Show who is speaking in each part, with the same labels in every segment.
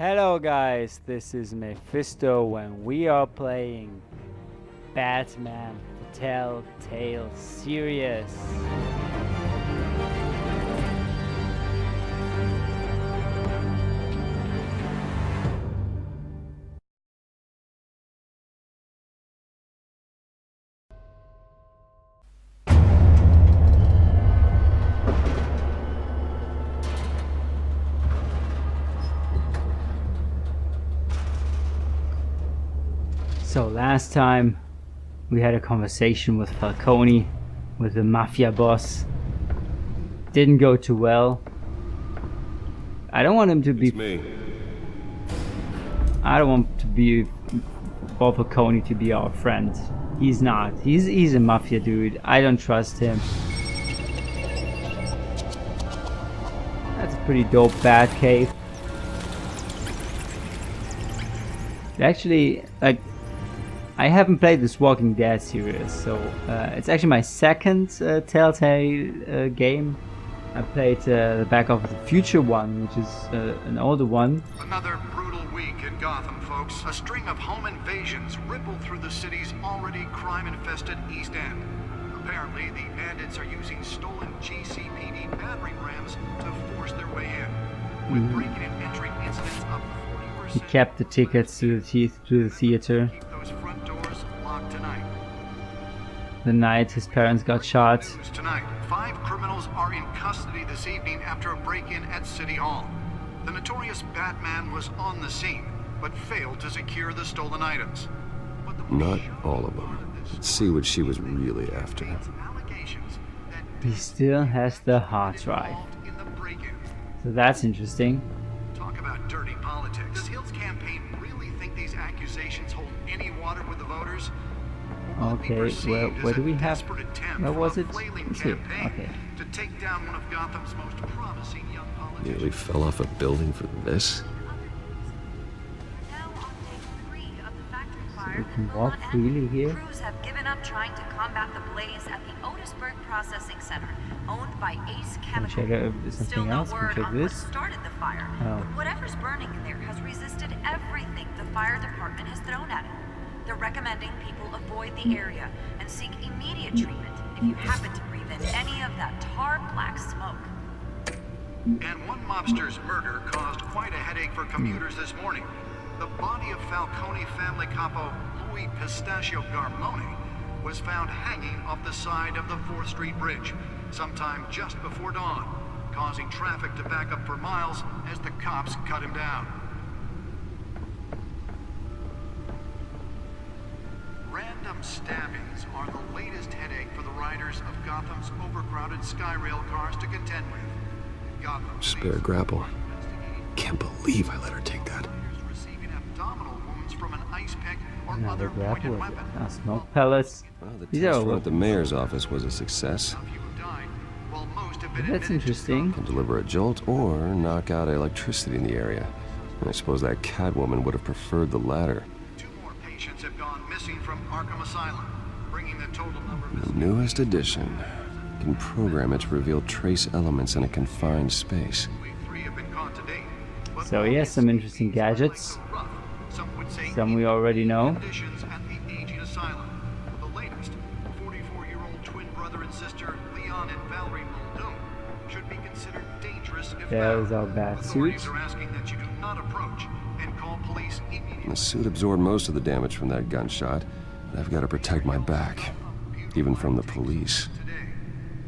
Speaker 1: Hello guys, this is Mephisto and we are playing Batman the Telltale series. So last time we had a conversation with Falcone, with the mafia boss. Didn't go too well. I don't want him to be.
Speaker 2: It's me.
Speaker 1: I don't want to be for Falcone to be our friend. He's not. He's a mafia dude. I don't trust him. That's a pretty dope bat cave. Actually, like, I haven't played this Walking Dead series, so it's actually my second Telltale game. I played the Back of the Future one, which is an older one.
Speaker 3: Another brutal week in Gotham, folks. A string of home invasions rippled through the city's already crime-infested East End. Apparently, the bandits are using stolen GCPD battering rams to force their way in. With breaking and entering incidents up 40%.
Speaker 1: He kept the tickets to the theater.
Speaker 3: Keep those front doors locked tonight.
Speaker 1: The night his parents got shot.
Speaker 3: News tonight. 5 criminals are in custody this evening after a break-in at City Hall. The notorious Batman was on the scene, but failed to secure the stolen items. But the
Speaker 2: Not all of them. Let's see what she was really after.
Speaker 3: allegations that
Speaker 1: He still has the hard drive.
Speaker 3: involved in the break-in.
Speaker 1: So that's interesting.
Speaker 3: Talk about dirty politics. Does Hill's campaign really think these accusations hold any water with the voters? Or will it be
Speaker 1: Okay,
Speaker 3: perceived as
Speaker 1: where do
Speaker 3: a
Speaker 1: we have?
Speaker 3: desperate attempt
Speaker 1: Where
Speaker 3: from
Speaker 1: was
Speaker 3: a
Speaker 1: it?
Speaker 3: flailing
Speaker 1: It's here.
Speaker 3: campaign
Speaker 1: Okay.
Speaker 3: to take down one of Gotham's most promising young politicians?
Speaker 2: Nearly fell off a building for this.
Speaker 4: Now on day 3 of the factory
Speaker 1: We
Speaker 4: fire,
Speaker 1: can walk freely here.
Speaker 4: crews have given up trying to combat the blaze at the Otisburg Processing Center, owned by Ace Chemical.
Speaker 1: check out if there's
Speaker 4: Still
Speaker 1: something
Speaker 4: no
Speaker 1: else. Can
Speaker 4: word
Speaker 1: check
Speaker 4: on
Speaker 1: this.
Speaker 4: what started the fire,
Speaker 1: Oh.
Speaker 4: but whatever's burning in there has resisted everything the fire department has thrown at it. They're recommending people avoid the area and seek immediate treatment if you happen to breathe in any of that tar black smoke.
Speaker 3: And one mobster's murder caused quite a headache for commuters this morning. The body of Falcone family capo Louis Pistachio Garmone was found hanging off the side of the 4th Street Bridge sometime just before dawn, causing traffic to back up for miles as the cops cut him down. Random stabbings are the latest headache for the riders of Gotham's overcrowded Skyrail cars to contend with. Gotham
Speaker 2: Spare
Speaker 3: police
Speaker 2: grapple.
Speaker 3: are investigating
Speaker 2: Can't believe I let her take that.
Speaker 3: riders receiving abdominal wounds from an ice pick or
Speaker 1: Another
Speaker 3: other pointed
Speaker 1: grapple.
Speaker 3: weapon.
Speaker 1: Smoke pellets.
Speaker 2: Well, the
Speaker 1: These
Speaker 2: test
Speaker 1: are
Speaker 2: run at the mayor's office was a success.
Speaker 3: A few have died, while most have been
Speaker 1: That's
Speaker 3: admitted to
Speaker 1: interesting.
Speaker 2: Can deliver a jolt or knock out electricity in the area. And I suppose that Catwoman would have preferred the latter.
Speaker 3: 2 more patients have gone missing from Arkham Asylum, bringing the total number of
Speaker 2: The newest addition can program it to reveal trace elements in a confined space.
Speaker 3: only 3 have been caught to date. But
Speaker 1: So he has some interesting gadgets.
Speaker 3: rough, some would say
Speaker 1: Some we already know.
Speaker 3: conditions at the aging asylum. The latest, 44-year-old twin brother and sister Leon and Valerie Muldoon should be considered dangerous if
Speaker 1: There's
Speaker 3: found.
Speaker 1: our bat
Speaker 3: Authorities
Speaker 1: suit.
Speaker 3: are asking that you do not approach and call police immediately.
Speaker 2: The suit absorbed most of the damage from that gunshot, and I've got to protect my back, even from the police.
Speaker 3: Today,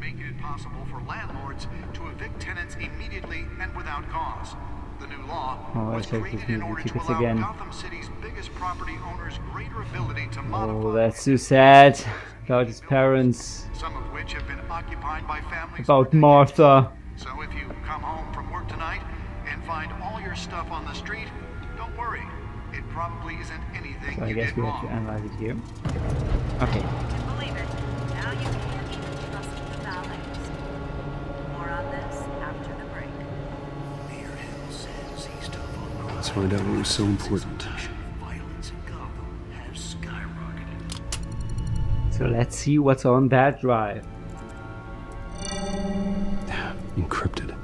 Speaker 3: making it possible for landlords to evict tenants immediately and without cause. The new law
Speaker 1: Oh, I
Speaker 3: was
Speaker 1: checked
Speaker 3: created
Speaker 1: these
Speaker 3: in order to
Speaker 1: tickets
Speaker 3: allow
Speaker 1: again.
Speaker 3: Gotham City's biggest property owners greater ability to modify,
Speaker 1: Oh, that's so sad. About his parents.
Speaker 3: some of which have been occupied by families.
Speaker 1: About Martha.
Speaker 3: So if you come home from work tonight and find all your stuff on the street, don't worry. It probably isn't anything
Speaker 1: So I
Speaker 3: you
Speaker 1: guess
Speaker 3: did
Speaker 1: we have to
Speaker 3: wrong.
Speaker 1: analyze it here. Okay.
Speaker 4: To believe it, now you can't even trust the valets. More on this after the break.
Speaker 3: Mayor Hill says he's tough on
Speaker 2: Let's find out what was so important.
Speaker 3: violence in Gotham has skyrocketed.
Speaker 1: So let's see what's on that drive.
Speaker 2: Encrypted.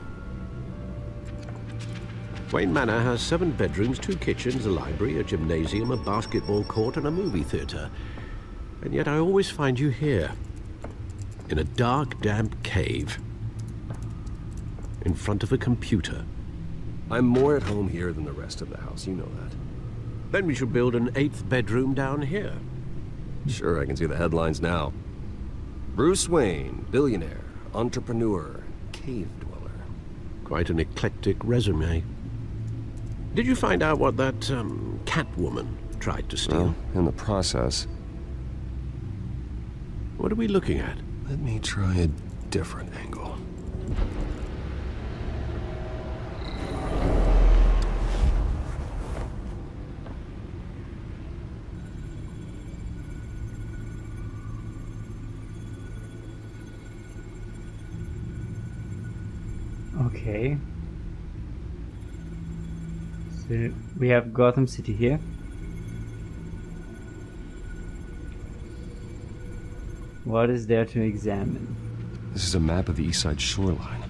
Speaker 5: Wayne Manor has 7 bedrooms, 2 kitchens, a library, a gymnasium, a basketball court, and a movie theater. And yet I always find you here, in a dark, damp cave, in front of a computer.
Speaker 2: I'm more at home here than the rest of the house, you know that.
Speaker 5: Then we should build an 8th bedroom down here.
Speaker 2: Sure, I can see the headlines now. Bruce Wayne, billionaire, entrepreneur, cave dweller.
Speaker 5: Quite an eclectic resume. Did you find out what that, Catwoman tried to steal?
Speaker 2: Well, in the process.
Speaker 5: What are we looking at?
Speaker 2: Let me try a different angle.
Speaker 1: Okay. So we have Gotham City here. What is there to examine?
Speaker 2: This is a map of the east side shoreline.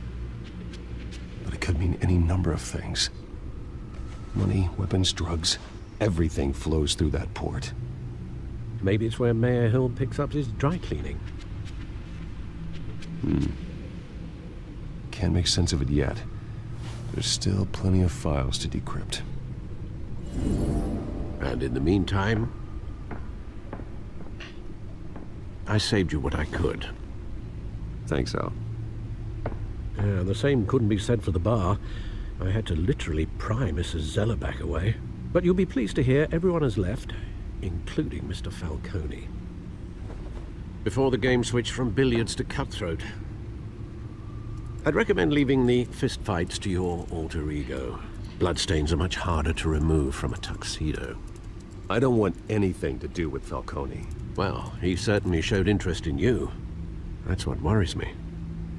Speaker 2: But it could mean any number of things. Money, weapons, drugs, everything flows through that port.
Speaker 5: Maybe it's where Mayor Hill picks up his dry cleaning.
Speaker 2: Can't make sense of it yet. There's still plenty of files to decrypt.
Speaker 5: And in the meantime, I saved you what I could.
Speaker 2: Thanks, Al.
Speaker 5: Yeah, the same couldn't be said for the bar. I had to literally pry Mrs. Zeller back away. But you'll be pleased to hear everyone has left, including Mr. Falcone. Before the game switched from billiards to cutthroat. I'd recommend leaving the fistfights to your alter ego. Bloodstains are much harder to remove from a tuxedo.
Speaker 2: I don't want anything to do with Falcone.
Speaker 5: Well, he certainly showed interest in you. That's what worries me.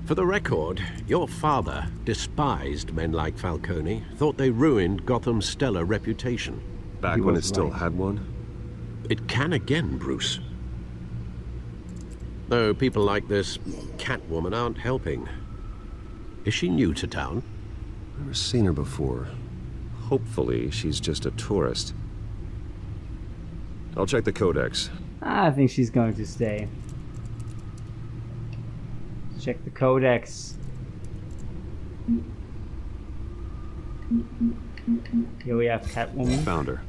Speaker 5: For the record, your father despised men like Falcone, thought they ruined Gotham's stellar reputation.
Speaker 2: Back when it still had one?
Speaker 5: It can again, Bruce. Though people like this Catwoman aren't helping. Is she new to town?
Speaker 2: Never seen her before. Hopefully, she's just a tourist. I'll check the codex.
Speaker 1: I think she's going to stay. Check the codex. Here we have Catwoman.
Speaker 2: Found her.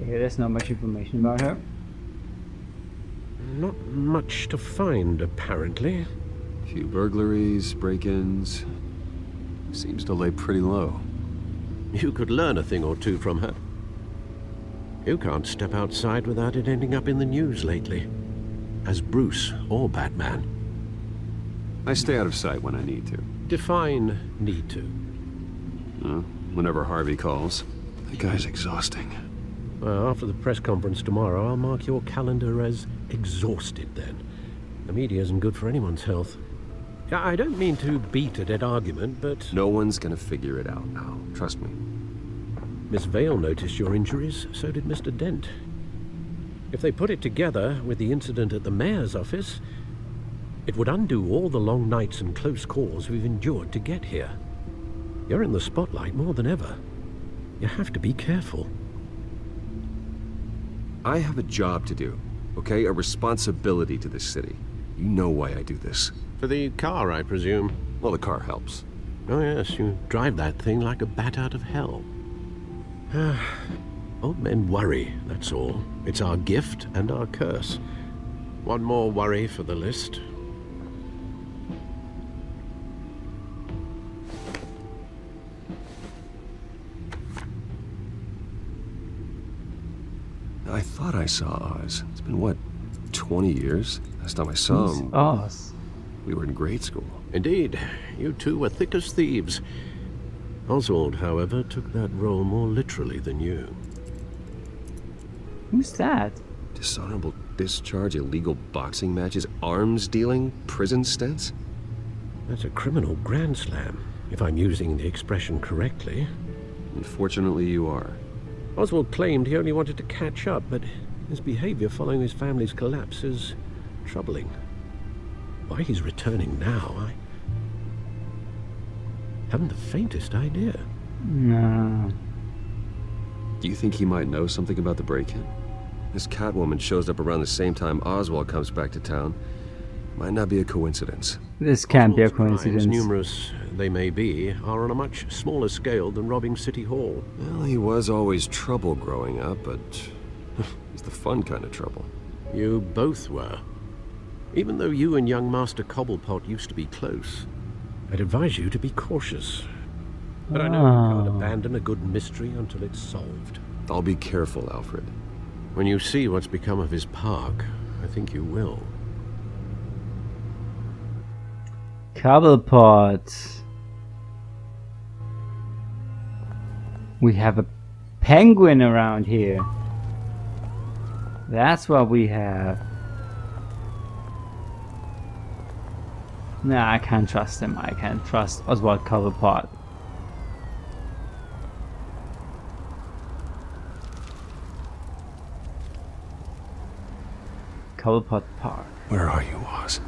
Speaker 1: Okay, there's not much information about her.
Speaker 5: Not much to find, apparently.
Speaker 2: Few burglaries, break-ins. Seems to lay pretty low.
Speaker 5: You could learn a thing or two from her. You can't step outside without it ending up in the news lately. As Bruce or Batman.
Speaker 2: I stay out of sight when I need to.
Speaker 5: Define need to.
Speaker 2: Whenever Harvey calls. That guy's exhausting.
Speaker 5: Well, after the press conference tomorrow, I'll mark your calendar as exhausted then. The media isn't good for anyone's health. I don't mean to beat a dead argument, but...
Speaker 2: No one's gonna figure it out now. Trust me.
Speaker 5: Miss Vale noticed your injuries, so did Mr. Dent. If they put it together with the incident at the mayor's office, it would undo all the long nights and close calls we've endured to get here. You're in the spotlight more than ever. You have to be careful.
Speaker 2: I have a job to do, okay? A responsibility to this city. You know why I do this.
Speaker 5: For the car, I presume.
Speaker 2: Well, the car helps.
Speaker 5: Oh yes, you drive that thing like a bat out of hell. Old men worry, that's all. It's our gift and our curse. One more worry for the list.
Speaker 2: I thought I saw Oz. It's been, what, 20 years? Last time I saw him,
Speaker 1: Oz.
Speaker 2: we were in grade school.
Speaker 5: Indeed, you two were thick as thieves. Oswald, however, took that role more literally than you.
Speaker 1: Who's that?
Speaker 2: Dishonorable discharge, illegal boxing matches, arms dealing, prison stints?
Speaker 5: That's a criminal grand slam, if I'm using the expression correctly.
Speaker 2: Unfortunately, you are.
Speaker 5: Oswald claimed he only wanted to catch up, but His behavior following his family's collapse is troubling. Why he's returning now, I haven't the faintest idea.
Speaker 1: No.
Speaker 2: Do you think he might know something about the break-in? This Catwoman shows up around the same time Oswald comes back to town. Might not be a coincidence.
Speaker 1: This can't be a
Speaker 5: Oswald's
Speaker 1: coincidence.
Speaker 5: crimes, numerous they may be, are on a much smaller scale than robbing City Hall.
Speaker 2: Well, he was always trouble growing up, but he's the fun kind of trouble.
Speaker 5: You both were. Even though you and young Master Cobblepot used to be close, I'd advise you to be cautious. But I know you can't abandon a good mystery until it's solved.
Speaker 2: I'll be careful, Alfred.
Speaker 5: When you see what's become of his park, I think you will.
Speaker 1: Cobblepot. We have a penguin around here. That's what we have. Nah, I can't trust him. I can't trust Oswald Cobblepot. Cobblepot Park.
Speaker 2: Where are you, Oz?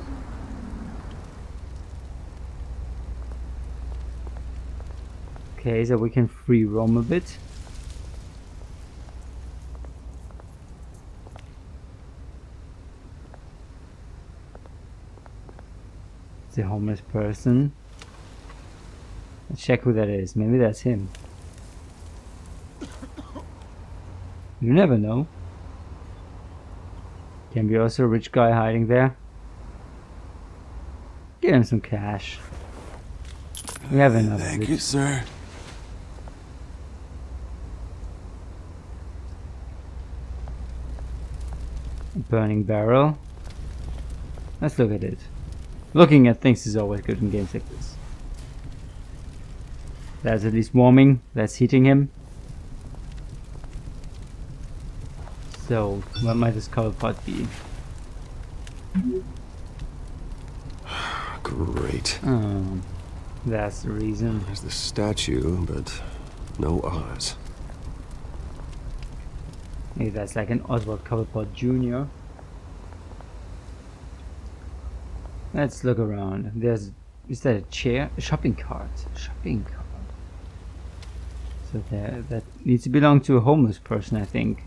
Speaker 1: Okay, so we can free roam a bit. It's a homeless person. Let's check who that is. Maybe that's him. You never know. Can be also a rich guy hiding there. Give him some cash. We have enough.
Speaker 2: Thank you, sir.
Speaker 1: Burning barrel. Let's look at it. Looking at things is always good in games like this. That's at least warming. That's heating him. So, what might this Cobblepot be?
Speaker 2: Great.
Speaker 1: Oh, that's the reason.
Speaker 2: There's the statue, but no Oz.
Speaker 1: Maybe that's like an Oswald Cobblepot Jr. Let's look around. Is that a chair? A shopping cart. A shopping cart. So that needs to belong to a homeless person, I think.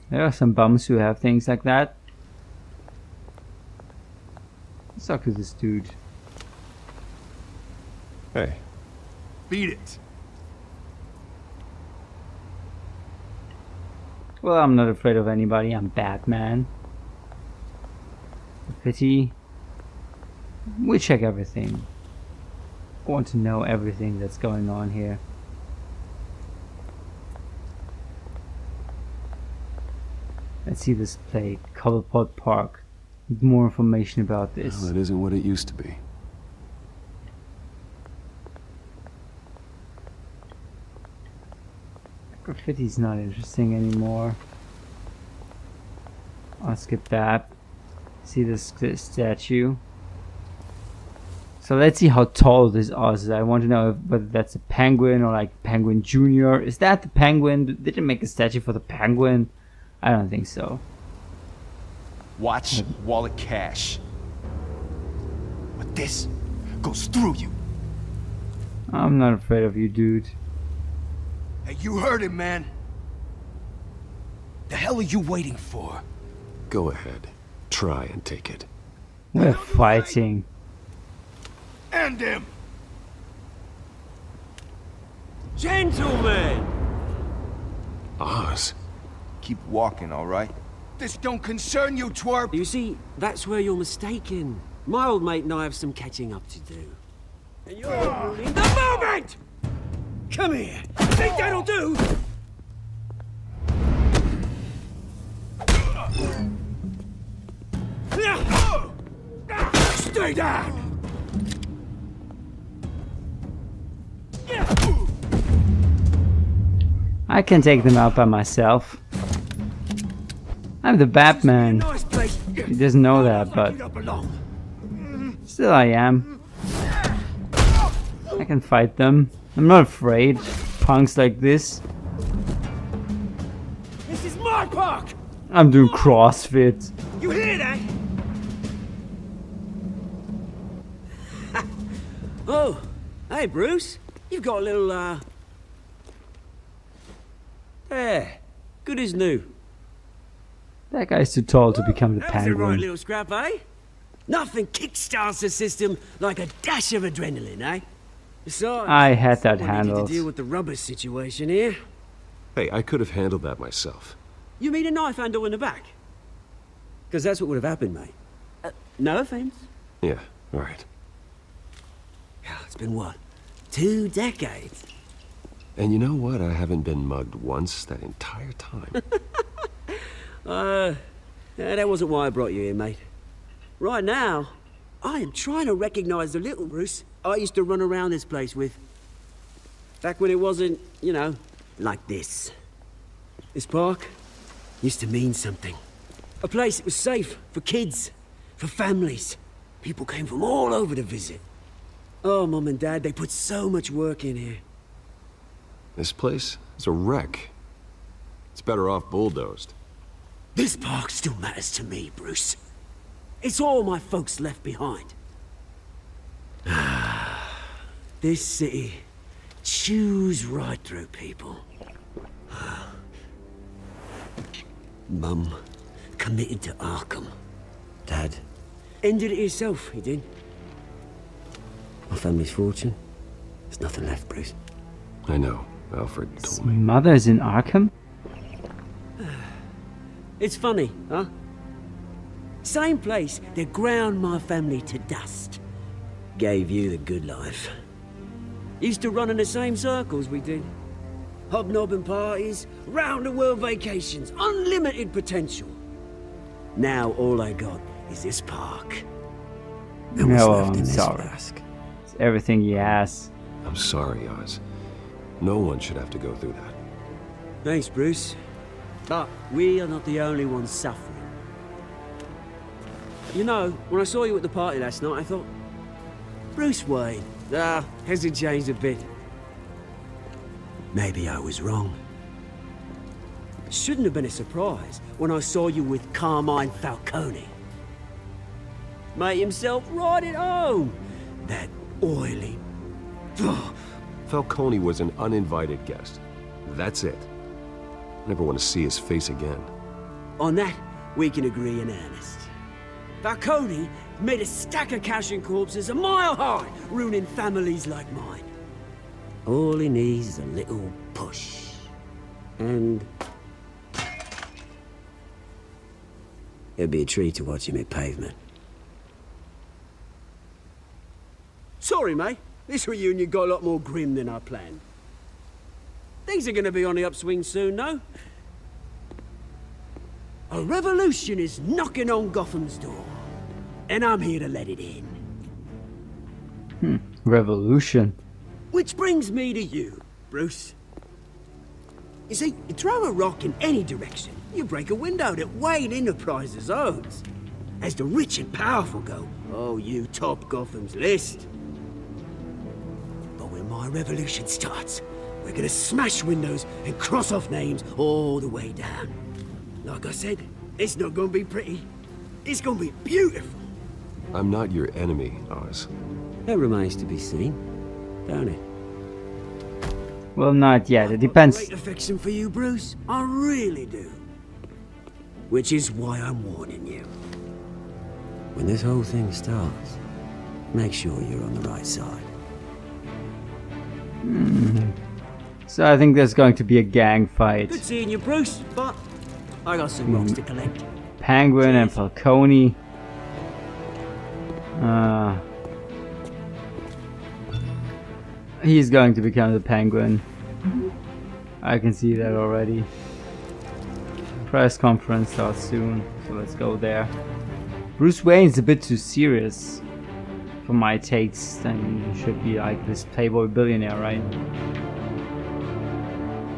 Speaker 1: There are some bums who have things like that. Let's talk to this dude.
Speaker 2: Hey.
Speaker 3: Beat it.
Speaker 1: Well, I'm not afraid of anybody. I'm Batman. Pity. We check everything. I want to know everything that's going on here. Let's see this plate. Cobblepot Park. Need more information about this.
Speaker 2: Well, it isn't what it used to be.
Speaker 1: Graffiti's not interesting anymore. I'll skip that. See this statue. So let's see how tall this Oz is. I want to know whether that's a penguin or like Penguin Junior. Is that the penguin? Did they make a statue for the penguin? I don't think so.
Speaker 6: Watch wallet cash. But this goes through you.
Speaker 1: I'm not afraid of you, dude.
Speaker 6: Hey, you heard him, man. The hell are you waiting for?
Speaker 2: Go ahead. Try and take it.
Speaker 1: We're fighting.
Speaker 6: End him!
Speaker 7: Gentlemen!
Speaker 2: Oz?
Speaker 6: Keep walking, all right? This don't concern you, twerp!
Speaker 7: You see, that's where you're mistaken. My old mate and I have some catching up to do. And you're ruining the moment! Come here! Think that'll do?
Speaker 6: Stay down!
Speaker 1: I can take them out by myself. I'm the Batman.
Speaker 7: Nice place.
Speaker 1: He doesn't know that, but
Speaker 6: You don't belong.
Speaker 1: still I am. I can fight them. I'm not afraid. Punks like this.
Speaker 7: This is my park!
Speaker 1: I'm doing CrossFit.
Speaker 7: You hear that? Oh, hey, Bruce. You've got a little, There. Good as new.
Speaker 1: That guy's too tall to become the
Speaker 7: That was a right
Speaker 1: penguin.
Speaker 7: little scrap, eh? Nothing kickstarts the system like a dash of adrenaline, eh? Besides,
Speaker 1: I had that
Speaker 7: someone needed
Speaker 1: handled.
Speaker 7: to deal with the rubber situation here.
Speaker 2: Hey, I could have handled that myself.
Speaker 7: You mean a knife handle in the back? Because that's what would have happened, mate. No offense.
Speaker 2: Yeah, all right.
Speaker 7: Yeah, it's been what? 2 decades?
Speaker 2: And you know what? I haven't been mugged once that entire time.
Speaker 7: Yeah, that wasn't why I brought you here, mate. Right now, I am trying to recognize the little Bruce I used to run around this place with. Back when it wasn't, you know, like this. This park used to mean something. A place that was safe for kids, for families. People came from all over to visit. Oh, Mum and Dad, they put so much work in here.
Speaker 2: This place is a wreck. It's better off bulldozed.
Speaker 7: This park still matters to me, Bruce. It's all my folks left behind. This city chews right through people. Mum committed to Arkham. Dad ended it himself, he did. My family's fortune, there's nothing left, Bruce.
Speaker 2: I know. Alfred
Speaker 1: His
Speaker 2: told me.
Speaker 1: mother's in Arkham?
Speaker 7: It's funny, huh? Same place that ground my family to dust. Gave you the good life. Used to run in the same circles we did. Hobnobbing parties, round-the-world vacations, unlimited potential. Now all I got is this park. And what's
Speaker 1: No,
Speaker 7: left in
Speaker 1: I'm
Speaker 7: this
Speaker 1: sorry.
Speaker 7: flask.
Speaker 1: It's everything he has.
Speaker 2: I'm sorry, Oz. No one should have to go through that.
Speaker 7: Thanks, Bruce. But we are not the only ones suffering. You know, when I saw you at the party last night, I thought, Bruce Wayne. Hasn't changed a bit. Maybe I was wrong. Shouldn't have been a surprise when I saw you with Carmine Falcone. Made himself right at home. That oily...
Speaker 2: Falcone was an uninvited guest. That's it. Never want to see his face again.
Speaker 7: On that, we can agree in earnest. Falcone made a stack of cash and corpses a mile high, ruining families like mine. All he needs is a little push. And... it'd be a treat to watch him hit pavement. Sorry, mate. This reunion got a lot more grim than I planned. Things are gonna be on the upswing soon, no? A revolution is knocking on Gotham's door. And I'm here to let it in.
Speaker 1: Revolution.
Speaker 7: Which brings me to you, Bruce. You see, you throw a rock in any direction, you break a window that Wayne Enterprises owns. As the rich and powerful go, oh, you top Gotham's list. But when my revolution starts, we're gonna smash windows and cross off names all the way down. Like I said, it's not gonna be pretty. It's gonna be beautiful.
Speaker 2: I'm not your enemy, Oz.
Speaker 7: That remains to be seen, don't it?
Speaker 1: Well, not yet. It
Speaker 7: I've got
Speaker 1: depends.
Speaker 7: great affection for you, Bruce. I really do. Which is why I'm warning you. When this whole thing starts, make sure you're on the right side.
Speaker 1: So I think there's going to be a gang fight.
Speaker 7: Good seeing you, Bruce, but I got some rocks to collect.
Speaker 1: Penguin and Falcone. He's going to become the Penguin. I can see that already. Press conference starts soon, so let's go there. Bruce Wayne's a bit too serious for my taste. I mean, he should be like this playboy billionaire, right?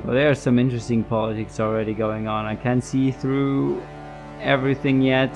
Speaker 1: Well, there's some interesting politics already going on. I can't see through everything yet.